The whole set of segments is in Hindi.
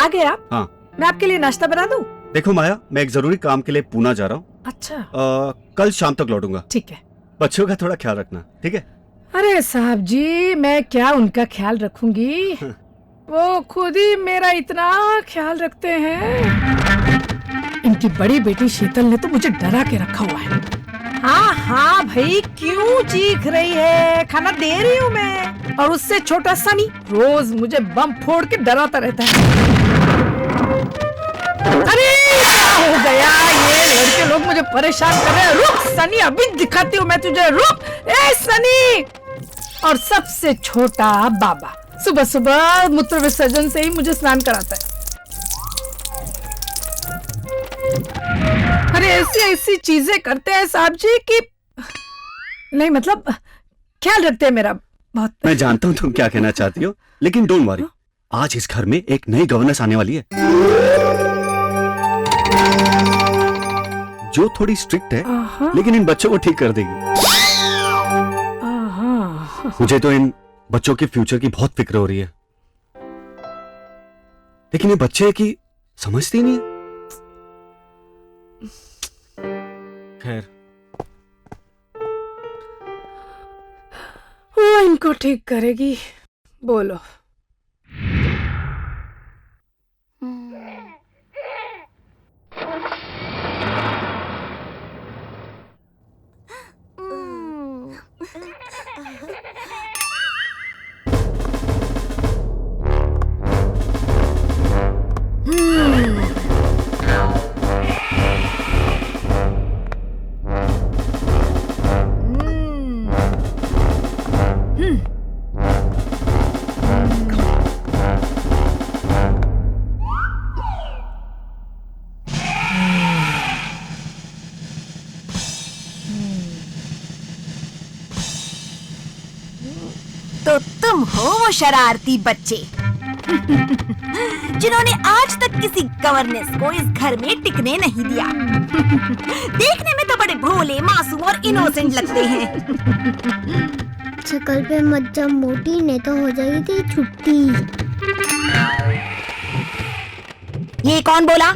आ गए आप? हाँ। मैं आपके लिए नाश्ता बना दूं? देखो माया, मैं एक जरूरी काम के लिए पूना जा रहा हूँ। अच्छा। कल शाम तक लौटूंगा। ठीक है। बच्चों का थोड़ा ख्याल रखना, ठीक है? अरे साहब जी, मैं क्या उनका ख्याल रखूंगी, वो खुद ही मेरा इतना ख्याल रखते हैं। इनकी बड़ी बेटी शीतल ने तो मुझे डरा के रखा हुआ है। हाँ हाँ भाई, क्यों चीख रही है? खाना दे रही हूँ मैं। और उससे छोटा सनी रोज मुझे बम फोड़ के डराता रहता है। अरे क्या हो गया? ये लड़के लोग मुझे परेशान कर रहे हैं। रुक सनी, अभी दिखाती हूँ मैं तुझे। रुक ए सनी। और सबसे छोटा बाबा सुबह सुबह मूत्र विसर्जन से ही मुझे स्नान कराता है। अरे ऐसी ऐसी चीजें करते हैं साहब जी कि नहीं, मतलब ख्याल रखते हैं मेरा बहुत। मैं जानता हूँ तुम क्या कहना चाहती हो, लेकिन डोंट वरी, आज इस घर में एक नई गवर्नेंस आने वाली है जो थोड़ी स्ट्रिक्ट है, लेकिन इन बच्चों को ठीक कर देगी। मुझे तो इन बच्चों के फ्यूचर की बहुत फिक्र हो रही है, लेकिन ये बच्चे की समझते ही नहीं है। खैर, वो इनको ठीक करेगी। बोलो। तो तुम हो वो शरारती बच्चे जिन्होंने आज तक किसी गवर्नेंस को इस घर में टिकने नहीं दिया। देखने में तो बड़े भोले, मासूम और इनोसेंट लगते हैं। शक्ल पे मत जब मोटी, नहीं तो हो जाएगी तेरी छुट्टी। ये कौन बोला?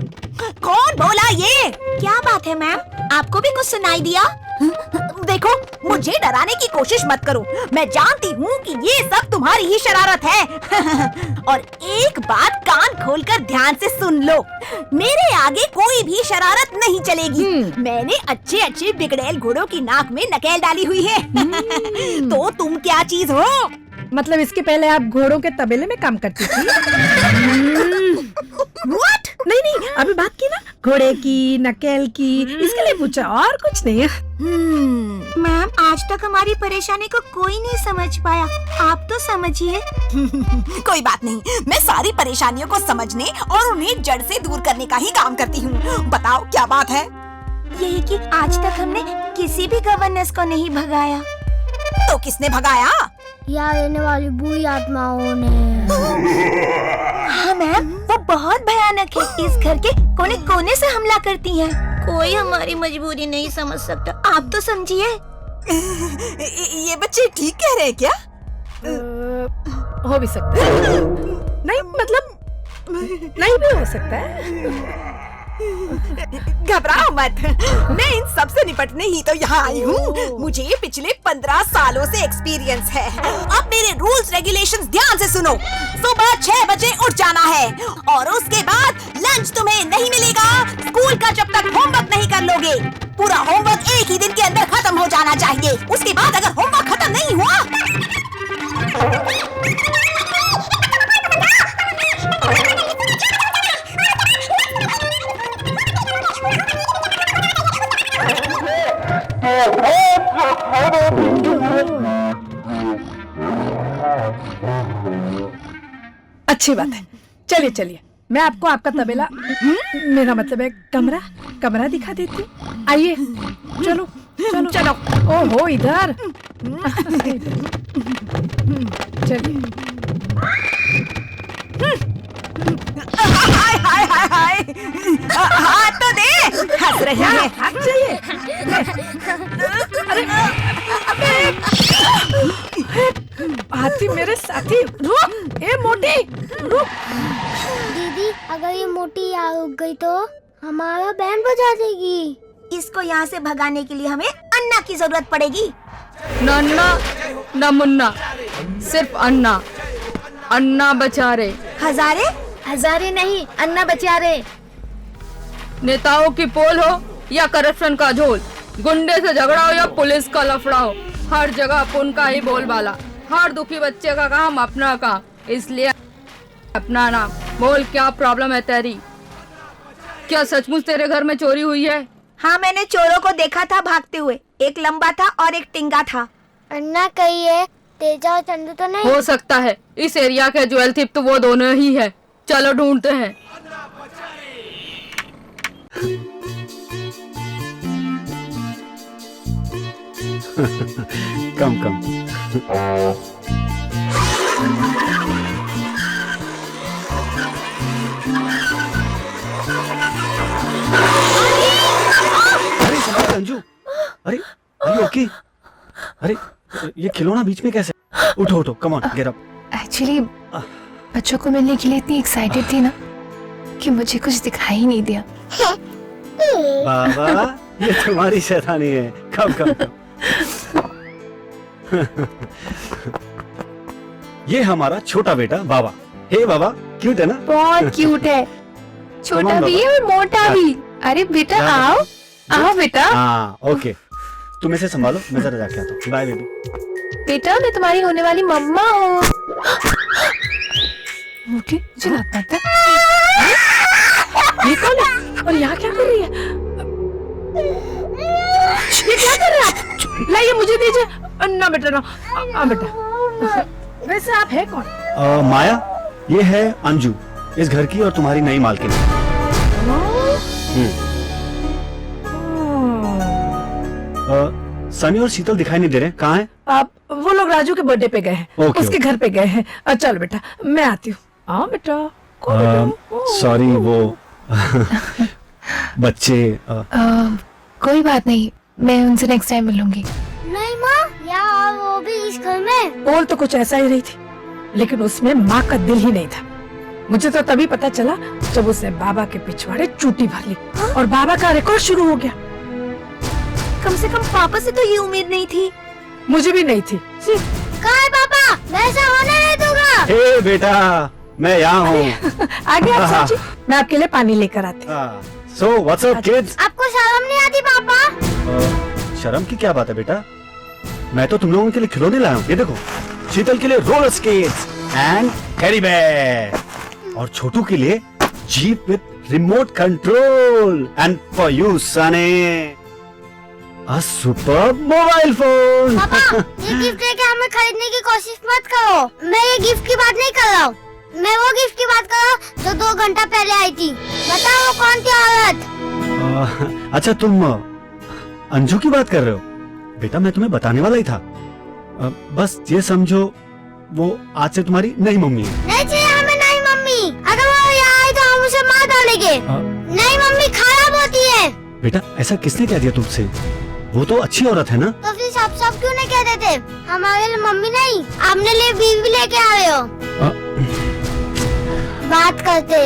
कौन बोला ये? क्या बात है मैम, आपको भी कुछ सुनाई दिया? देखो, मुझे डराने की कोशिश मत करो। मैं जानती हूँ कि ये सब तुम्हारी ही शरारत है। और एक बात कान खोलकर ध्यान से सुन लो, मेरे आगे कोई भी शरारत नहीं चलेगी। मैंने अच्छे अच्छे बिगड़ैल घोड़ों की नाक में नकेल डाली हुई है। तो तुम क्या चीज हो? मतलब इसके पहले आप घोड़ों के तबेले में काम करती थी? What? नहीं नहीं, अभी बात की ना घोड़े की, नकेल की, इसके लिए पूछा, और कुछ नहीं। मैम, आज तक हमारी परेशानी को कोई नहीं समझ पाया, आप तो समझिए। कोई बात नहीं, मैं सारी परेशानियों को समझने और उन्हें जड़ से दूर करने का ही काम करती हूँ। बताओ क्या बात है? यही कि आज तक हमने किसी भी गवर्नेंस को नहीं भगाया। तो किसने भगाया? यहाँ रहने वाली बुरी आत्माओं ने। हाँ मैम, वो बहुत भयानक है। इस घर के कोने कोने से हमला करती हैं। कोई हमारी मजबूरी नहीं समझ सकता, आप तो समझिए। ये बच्चे ठीक कह रहे हैं क्या? हो भी सकता है, नहीं मतलब नहीं भी हो सकता है। घबराओ मत, मैं इन सब से निपटने ही तो यहाँ आई हूँ। मुझे पिछले 15 सालों से एक्सपीरियंस है। अब मेरे रूल्स रेगुलेशंस ध्यान से सुनो। सुबह 6 बजे उठ जाना है और उसके बाद लंच तुम्हें नहीं मिलेगा स्कूल का जब तक होमवर्क नहीं कर लोगे। पूरा होमवर्क एक ही दिन के अंदर खत्म हो जाना चाहिए। उसके बाद अगर होमवर्क खत्म नहीं हुआ अच्छी बात है। चलिए चलिए, मैं आपको आपका तबेला, मेरा मतलब है कमरा दिखा देती हूँ। आइए, चलो चलो चलो। ओहो, इधर चलिए। हाय हाय हाय हाय, हाथ तो दे। हंस रही है। हाथ चाहिए? हाथी मेरे साथी। रुक ए मोटी, रुक। दीदी, अगर ये मोटी यहाँ रुक गई तो हमारा बैंड बजा देगी। इसको यहाँ से भगाने के लिए हमें अन्ना की जरूरत पड़ेगी। न अन्ना न मुन्ना, सिर्फ अन्ना। अन्ना बचा रे। हजारे? हजारे नहीं, अन्ना बचा रे। नेताओं की पोल हो या करप्शन का झोल, गुंडे से झगड़ा हो या पुलिस का लफड़ा हो, हर जगह अपन का ही बोलबाला। हर दुखी बच्चे का काम अपना काम, इसलिए अपना नाम। बोल क्या प्रॉब्लम है तेरी? क्या सचमुच तेरे घर में चोरी हुई है? हाँ, मैंने चोरों को देखा था भागते हुए। एक लंबा था और एक टिंगा था। अन्ना कही है, तेजा और चंदू तो नहीं? हो सकता है, इस एरिया के ज्वेल थिप तो वो दोनों ही है। चलो ढूंढते हैं। कम कम। अरे संभाल अंजू। अरे ओके। अरे ये खिलौना बीच में कैसे? उठो उठो, come on, get up. Actually बच्चों को मिलने के लिए इतनी एक्साइटेड थी ना कि मुझे कुछ दिखाई ही नहीं दिया। बाबा, ये तुम्हारी शैतानी है। कम कम कम। ये हमारा छोटा बेटा बाबा। हे बाबा, क्यूट है ना? बहुत क्यूट है, छोटा कौन भी बाबा? है और मोटा भी। अरे बेटा आओ, आओ बेटा। हाँ ओके, तुम इसे संभालो, मैं जरा जाके आता हूँ। Bye baby. बेटा मैं तुम्हारी होने वाली मम्मा हूँ। ओके, मुझे लग पाता है। ये कौन है और यहाँ क्या कर रही है? ये क्या कर रहे हैं आप? लाइए, मुझे दीजिए। ना बेटा ना। बेटा, वैसे आप है कौन? माया, ये है अंजू, इस घर की और तुम्हारी नई मालकिन। सनी और शीतल दिखाई नहीं दे रहे, कहाँ हैं? आप वो लोग राजू के बर्थडे पे गए हैं। ओके, उसके घर पे गए हैं। चलो बेटा, मैं आती हूँ। हाँ बेटा। कौन बेटा? सॉरी, वो बच्चे कोई बात नहीं, मैं उनसे नेक्स्ट टाइम मिलूंगी। नहीं माँ, यार वो भी इस घर में। बोल तो कुछ ऐसा ही रही थी, लेकिन उसमें माँ का दिल ही नहीं था। मुझे तो तभी पता चला जब उसने बाबा के पिछवाड़े चूटी भर ली और बाबा का रिकॉर्ड शुरू हो गया। कम से कम पापा से तो ये उम्मीद नहीं थी। मुझे भी नहीं थी। कहाँ है पापा? वैसा होने नहीं दूंगा। हे बेटा, मैं यहाँ हूँ। आगे आप सोचिए, मैं आपके लिए पानी लेकर आती हूँ। So what's up kids? आपको शर्म नहीं आती पापा? शर्म की क्या बात है बेटा, मैं तो तुम लोगों के लिए खिलौने लाया हूँ। ये देखो, शीतल के लिए roller skates and carry bag, और छोटू के लिए jeep with remote control, and for you Sunny a super mobile phone. पापा, ये गिफ्ट लेके हमें खरीदने की कोशिश मत करो। मैं ये गिफ्ट की बात नहीं कर रहा हूँ, मैं वो गिफ्ट की बात कर रहा हूँ जो 2 घंटा पहले आई थी। बताओ वो कौन थी औरत? अच्छा, तुम अंजू की बात कर रहे हो? बेटा मैं तुम्हें बताने वाला ही था। बस ये समझो, वो आज से तुम्हारी नई मम्मी है। नहीं चाहिए हमें नई मम्मी। अगर वो यहाँ आई तो हम उसे मार डालेंगे। नई मम्मी खराब होती है। बेटा ऐसा किसने कह दिया तुमसे? वो तो अच्छी औरत है ना। तो फिर सब क्यों नहीं कह देते? हमारे लिए मम्मी नहीं, अपने लिए बीवी लेके आ रहे हो। बात करते।